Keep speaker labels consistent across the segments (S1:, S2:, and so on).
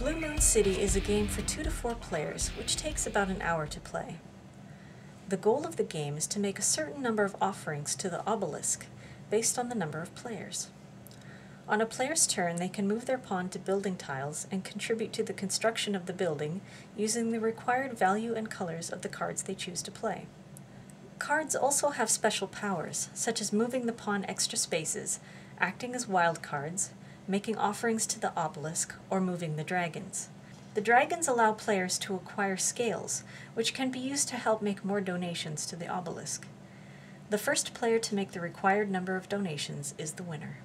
S1: Blue Moon City is a game for 2 to 4 players, which takes about an hour to play. The goal of the game is to make a certain number of offerings to the obelisk, based on the number of players. On a player's turn, they can move their pawn to building tiles and contribute to the construction of the building using the required value and colors of the cards they choose to play. Cards also have special powers, such as moving the pawn extra spaces, acting as wild cards, making offerings to the obelisk, or moving the dragons. The dragons allow players to acquire scales, which can be used to help make more donations to the obelisk. The first player to make the required number of donations is the winner.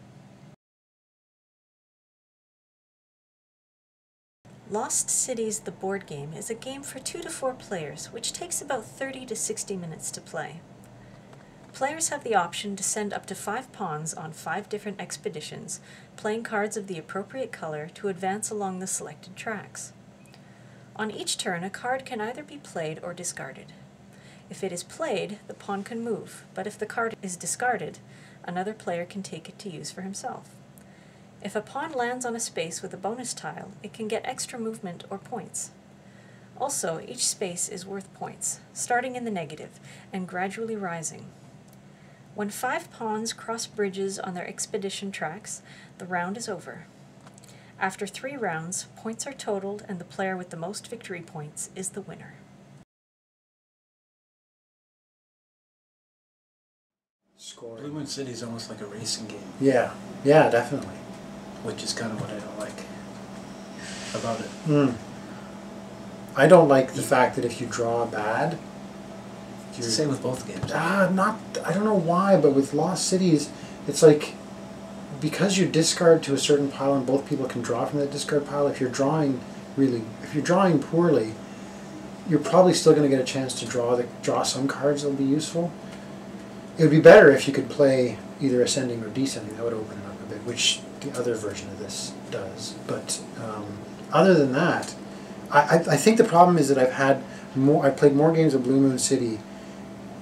S1: Lost Cities, the board game, is a game for 2 to 4 players, which takes about 30 to 60 minutes to play. Players have the option to send up to 5 pawns on 5 different expeditions, playing cards of the appropriate color to advance along the selected tracks. On each turn, a card can either be played or discarded. If it is played, the pawn can move, but if the card is discarded, another player can take it to use for himself. If a pawn lands on a space with a bonus tile, it can get extra movement or points. Also, each space is worth points, starting in the negative and gradually rising. When 5 pawns cross bridges on their expedition tracks, the round is over. After 3 rounds, points are totaled and the player with the most victory points is the winner.
S2: Scoring.
S3: Blue Moon City is almost like a racing game.
S2: Yeah, yeah, definitely.
S3: Which is kind of what I don't like about it.
S2: I don't like the fact that if you draw bad,
S3: It's the same with both games.
S2: I don't know why, but with Lost Cities, it's like because you discard to a certain pile and both people can draw from that discard pile. If you're drawing poorly, you're probably still going to get a chance to draw some cards that'll be useful. It would be better if you could play either ascending or descending. That would open it up a bit, which the other version of this does. But other than that, I think the problem is that I've played more games of Blue Moon City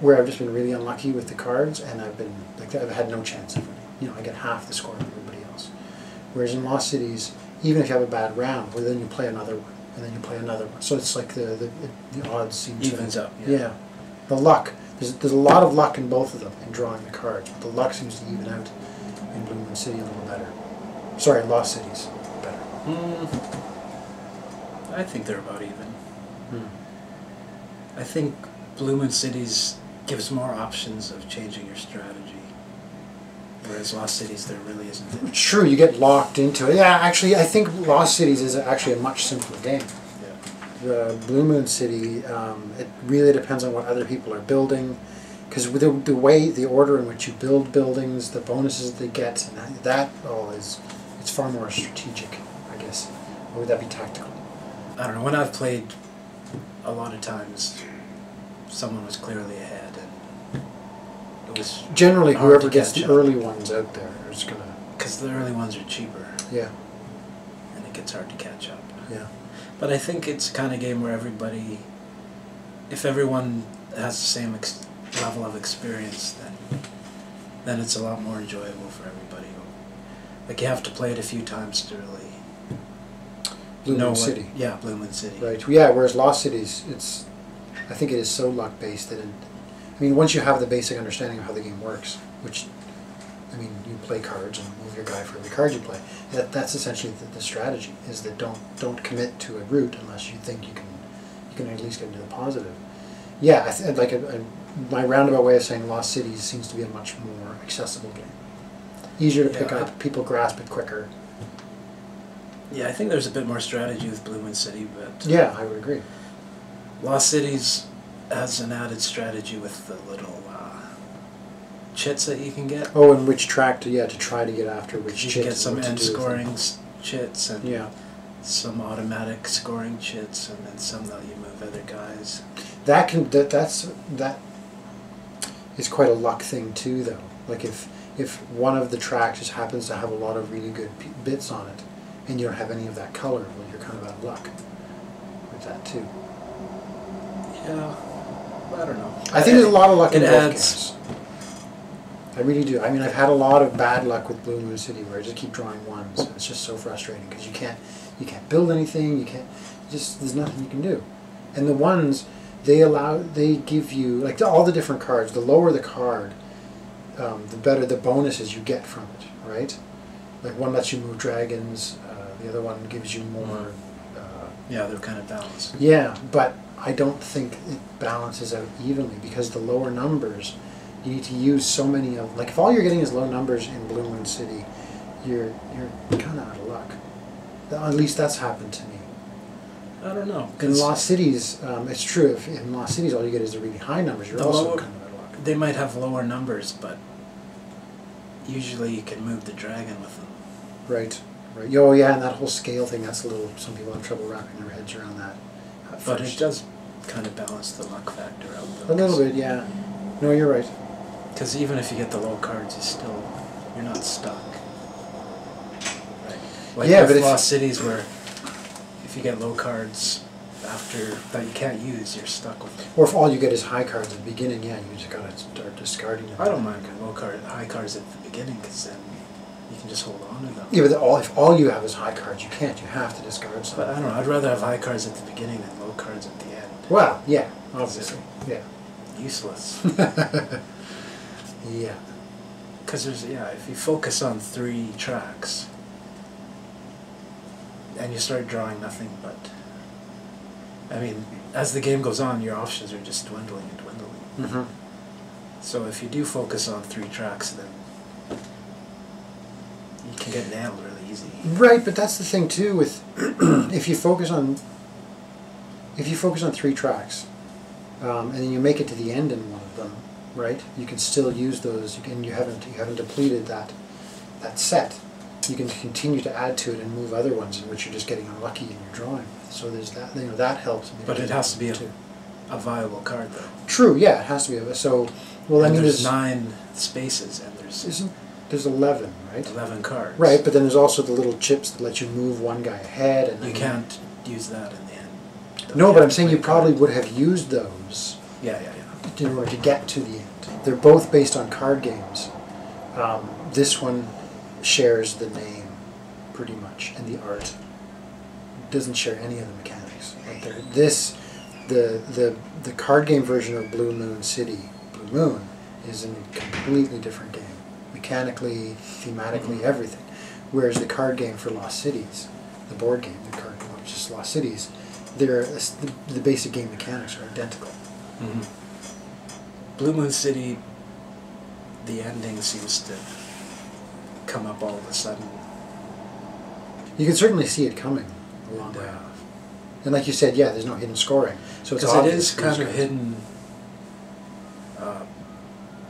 S2: where I've just been really unlucky with the cards, and I've had no chance of winning. I get half the score of everybody else. Whereas in Lost Cities, even if you have a bad round, well, then you play another one, and then you play another one. So it's like the odds seem to
S3: evens up.
S2: Yeah, the luck. There's a lot of luck in both of them in drawing the cards, but the luck seems to even out in Blue Moon City a little better. Sorry, Lost Cities better.
S3: I think they're about even. I think Blue Moon Cities gives more options of changing your strategy, whereas Lost Cities there really isn't.
S2: True, you get locked into it. Yeah, actually, I think Lost Cities is actually a much simpler game. The Blue Moon City, it really depends on what other people are building, because with the order in which you build buildings, the bonuses they get, and that all it's far more strategic, I guess. Or would that be tactical?
S3: I don't know. When I've played, a lot of times, someone was clearly ahead, and it was
S2: generally
S3: hard
S2: whoever
S3: to
S2: gets
S3: catch
S2: the
S3: up.
S2: early ones out there is gonna.
S3: Because the early ones are cheaper,
S2: Yeah,
S3: and it gets hard to catch up.
S2: yeah.
S3: But I think it's the kind of game where if everyone has the same level of experience, then it's a lot more enjoyable for everybody. Like you have to play it a few times to really
S2: Blue Moon City.
S3: Yeah, Blue Moon City.
S2: Right. Yeah. Whereas Lost Cities, I think it is so luck based that once you have the basic understanding of how the game works, which, you play cards and move your guy for every card you play. That's essentially the strategy. Is that don't commit to a route unless you think you can at least get into the positive. Yeah. My roundabout way of saying Lost Cities seems to be a much more accessible game. Easier to pick up. People grasp it quicker.
S3: Yeah, I think there's a bit more strategy with Blue Moon City, but
S2: Yeah, I would agree.
S3: Lost Cities has an added strategy with the little chits that you can get.
S2: Oh, and which track to try to get after which
S3: You
S2: chits.
S3: can get some
S2: what to
S3: end
S2: do with them.
S3: scoring chits and some automatic scoring chits, and then some that you move other guys.
S2: That is quite a luck thing too, though. Like if one of the tracks just happens to have a lot of really good bits on it, and you don't have any of that color, well, you're kind of out of luck with that too.
S3: Yeah, I don't know.
S2: I think there's a lot of luck in both
S3: adds
S2: games. I really do. I mean, I've had a lot of bad luck with Blue Moon City where I just keep drawing ones. And it's just so frustrating because you can't build anything. There's nothing you can do. And the ones, they give you, like all the different cards, the lower the card, the better the bonuses you get from it, right? Like one lets you move dragons, the other one gives you more.
S3: Yeah, they're kind of balanced.
S2: Yeah, but I don't think it balances out evenly because the lower numbers, you need to use so many of, like if all you're getting is low numbers in Blue Moon City, you're kind of out of luck. At least that's happened to me.
S3: I don't know.
S2: In Lost Cities, it's true. If in Lost Cities all you get is the really high numbers, you're also kind of out of luck.
S3: They might have lower numbers, but usually you can move the dragon with them.
S2: Right. Right. Oh yeah, and that whole scale thing, that's a little, some people have trouble wrapping their heads around that.
S3: But it does kind of balance the luck factor out, though.
S2: A little bit, yeah. No, you're right.
S3: Because even if you get the low cards, you're not stuck. Right? Like
S2: Yeah,
S3: with
S2: but if-
S3: Lost Cities, where if you get low cards after that you can't use, you're stuck with them.
S2: Or if all you get is high cards at the beginning, yeah, you just gotta start discarding them.
S3: I don't mind high cards at the beginning, because then you can just hold on to them.
S2: Yeah, but if all you have is high cards, you can't. You have to discard some.
S3: But I don't know, I'd rather have high cards at the beginning than low cards at the end.
S2: Well, yeah, obviously, yeah.
S3: Useless.
S2: Yeah.
S3: Because if you focus on 3 tracks, and you start drawing nothing but, I mean, as the game goes on, your options are just dwindling and dwindling.
S2: Mm-hmm.
S3: So if you do focus on 3 tracks, then you can get nailed really easy.
S2: Right, but that's the thing too with if you focus on 3 tracks, and then you make it to the end in one of them, right? You can still use those. You haven't depleted that set. You can continue to add to it and move other ones in which you're just getting unlucky in your drawing. So there's that. That helps.
S3: But it has to be
S2: too.
S3: a viable card, though.
S2: True. Yeah, it has to be. So well, I mean,
S3: there's 9 spaces, and
S2: there's 11, right?
S3: 11 cards.
S2: Right, but then there's also the little chips that let you move one guy ahead, and
S3: You can't use that in the end.
S2: No, but I'm saying you probably would have used those
S3: Yeah.
S2: in order to get to the end. They're both based on card games. This one shares the name pretty much, and the art doesn't share any of the mechanics. The card game version of Blue Moon City, Blue Moon, is a completely different game, mechanically, thematically, everything. Whereas the card game for Lost Cities, the board game, the card game, which is Lost Cities, the basic game mechanics are identical.
S3: Mm-hmm. Blue Moon City, the ending seems to come up all of a sudden.
S2: You can certainly see it coming a long way off. And like you said, yeah, there's no hidden scoring. So it's
S3: Because it
S2: obvious
S3: is kind of
S2: who's
S3: hidden.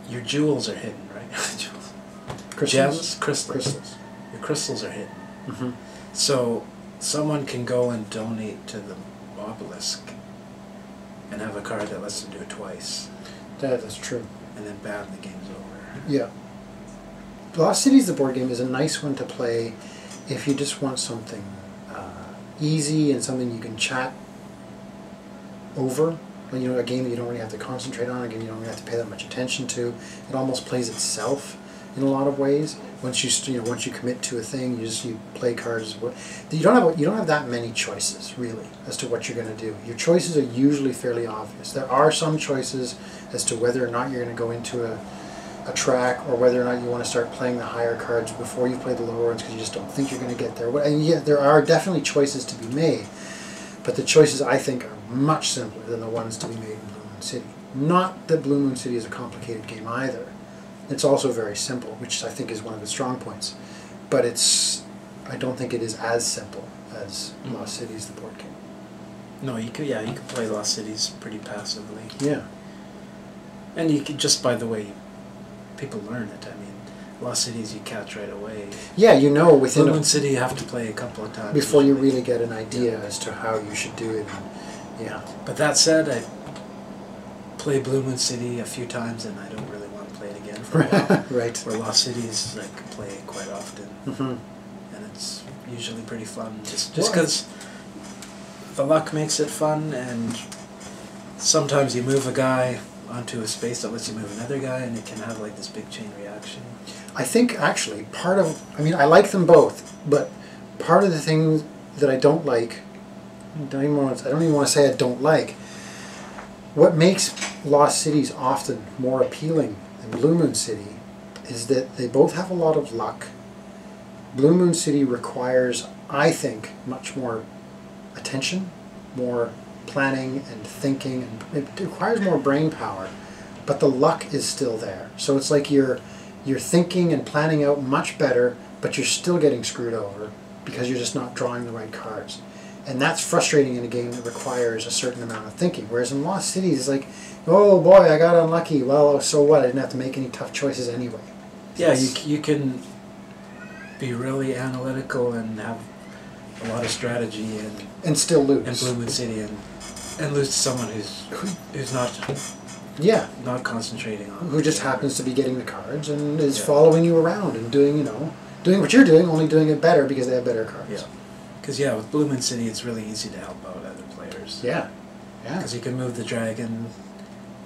S3: Your jewels are hidden, right? Jewels.
S2: Crystals?
S3: Gems? Crystals.
S2: Crystals.
S3: Your crystals are hidden.
S2: Mm-hmm.
S3: So someone can go and donate to the obelisk and have a card that lets them do it twice.
S2: That's true.
S3: And then bam, the game's over.
S2: Yeah. Lost Cities, the board game, is a nice one to play if you just want something easy and something you can chat over. A game that you don't really have to concentrate on, a game you don't really have to pay that much attention to. It almost plays itself in a lot of ways. Once you commit to a thing, you play cards. You don't have that many choices really as to what you're going to do. Your choices are usually fairly obvious. There are some choices as to whether or not you're going to go into a track, or whether or not you want to start playing the higher cards before you play the lower ones because you just don't think you're going to get there. And yeah, there are definitely choices to be made, but the choices I think are much simpler than the ones to be made in Blue Moon City. Not that Blue Moon City is a complicated game either. It's also very simple, which I think is one of its strong points. But I don't think it is as simple as Lost Cities, the board game.
S3: No, you could play Lost Cities pretty passively.
S2: Yeah.
S3: And you could, just by the way people learn it, I mean, Lost Cities you catch right away.
S2: Yeah, within
S3: Blue Moon City you have to play a couple of times
S2: before you
S3: usually.
S2: really get an idea as to how you should do it. Yeah.
S3: But that said, I played Blue Moon City a few times and I don't really want to play it again for a while.
S2: Right.
S3: Where Lost Cities I can play quite often.
S2: Mm-hmm.
S3: And it's usually pretty fun, just because the luck makes it fun, and sometimes you move a guy onto a space that lets you move another guy, and it can have like this big chain reaction.
S2: I think actually part of, I mean, I like them both, but part of the thing that I don't like, I don't even want to say I don't like, what makes Lost Cities often more appealing than Blue Moon City is that they both have a lot of luck. Blue Moon City requires, I think, much more attention, more planning and thinking, and it requires more brain power, but the luck is still there. So it's like you're thinking and planning out much better, but you're still getting screwed over because you're just not drawing the right cards. And that's frustrating in a game that requires a certain amount of thinking. Whereas in Lost Cities, it's like, oh boy, I got unlucky. Well, so what? I didn't have to make any tough choices anyway.
S3: Yeah, you can be really analytical and have a lot of strategy
S2: And still lose.
S3: in Blue Moon City and lose to someone who's not concentrating on.
S2: Who just happens to be getting the cards and is following you around and doing what you're doing, only doing it better because they have better cards.
S3: Yeah. Because with Blue Moon City, it's really easy to help out other players.
S2: Yeah. Yeah.
S3: Because you can move the dragon,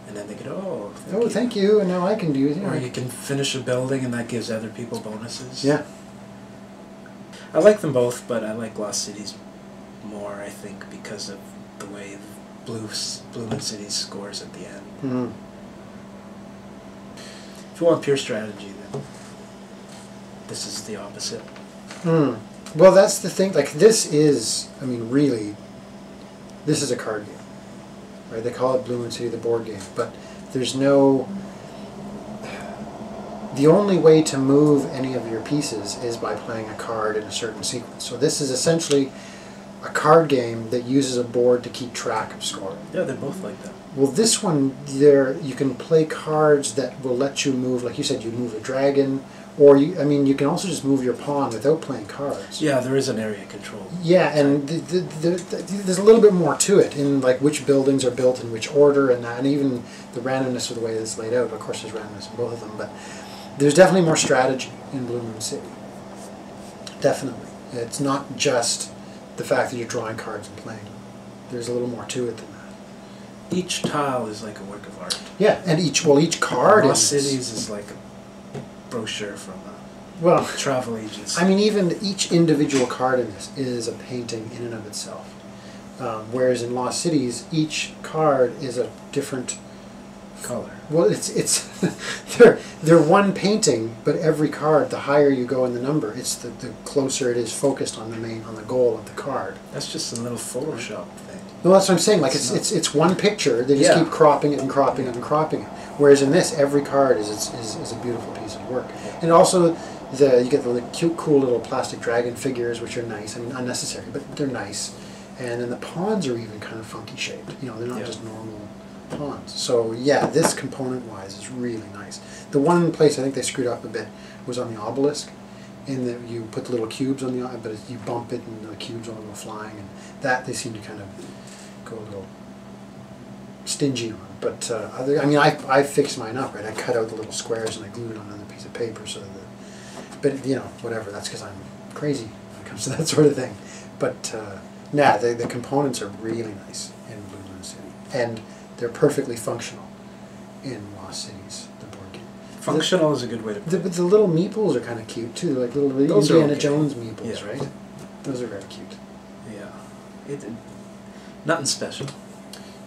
S3: and then they go,
S2: Thank you, and now I can do it.
S3: Or you can finish a building, and that gives other people bonuses.
S2: Yeah.
S3: I like them both, but I like Lost Cities more, I think, because of the way Blue Moon City scores at the end.
S2: Mm-hmm.
S3: If you want pure strategy, then this is the opposite.
S2: Well, that's the thing. Like, this is, I mean, really, this is a card game, right? They call it Blue Moon City, the board game, but there's no... The only way to move any of your pieces is by playing a card in a certain sequence. So this is essentially a card game that uses a board to keep track of scoring.
S3: Yeah, they're both like that.
S2: Well, this one, you can play cards that will let you move, like you said, you move a dragon, or you can also just move your pawn without playing cards.
S3: Yeah, there is an area control.
S2: Yeah, and there's a little bit more to it in like which buildings are built in which order, and even the randomness of the way it's laid out. Of course, there's randomness in both of them, but there's definitely more strategy in Blue Moon City. Definitely, it's not just the fact that you're drawing cards and playing them. There's a little more to it than that.
S3: Each tile is like a work of art.
S2: Yeah, and each card
S3: Lost
S2: is...
S3: Cities is like a brochure from a
S2: Well,
S3: travel agency.
S2: I mean, even each individual card in this is a painting in and of itself. Whereas in Lost Cities, each card is a different
S3: color.
S2: Well, it's they're one painting, but every card, the higher you go in the number, it's the closer it is focused on the goal of the card.
S3: That's just a little Photoshop thing.
S2: No, that's what I'm saying. Like it's one picture. They just keep cropping it and cropping it and cropping it. Whereas in this, every card is a beautiful piece of work. And also, you get the cute, cool little plastic dragon figures, which are nice. I mean, unnecessary, but they're nice. And then the pawns are even kind of funky shaped. They're not just normal pawns. So yeah, this component-wise is really nice. The one place I think they screwed up a bit was on the obelisk, in that you put the little cubes on but you bump it and the cubes all go flying, and that they seem to kind of go a little stingy on. But I fixed mine up, right? I cut out the little squares and I glued it on another piece of paper so that. But whatever. That's because I'm crazy when it comes to that sort of thing. But the components are really nice in Blue Moon City, and they're perfectly functional in Lost Cities, the board game.
S3: Functional is a good way to put it.
S2: But the little meeples are kind of cute too, like little
S3: Those
S2: Indiana
S3: are okay.
S2: Jones meeples,
S3: Yeah.
S2: right? Those are very cute.
S3: Yeah. Nothing special.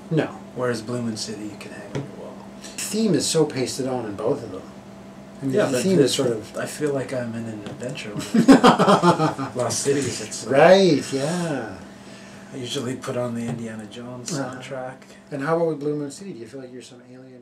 S2: No.
S3: Whereas Blue Moon City, you can hang on your wall.
S2: The theme is so pasted on in both of them. I mean, the
S3: but
S2: theme is sort of...
S3: I feel like I'm in an adventure with Lost Cities. It's
S2: right, yeah.
S3: I usually put on the Indiana Jones soundtrack.
S2: And how about with Blue Moon City? Do you feel like you're some alien...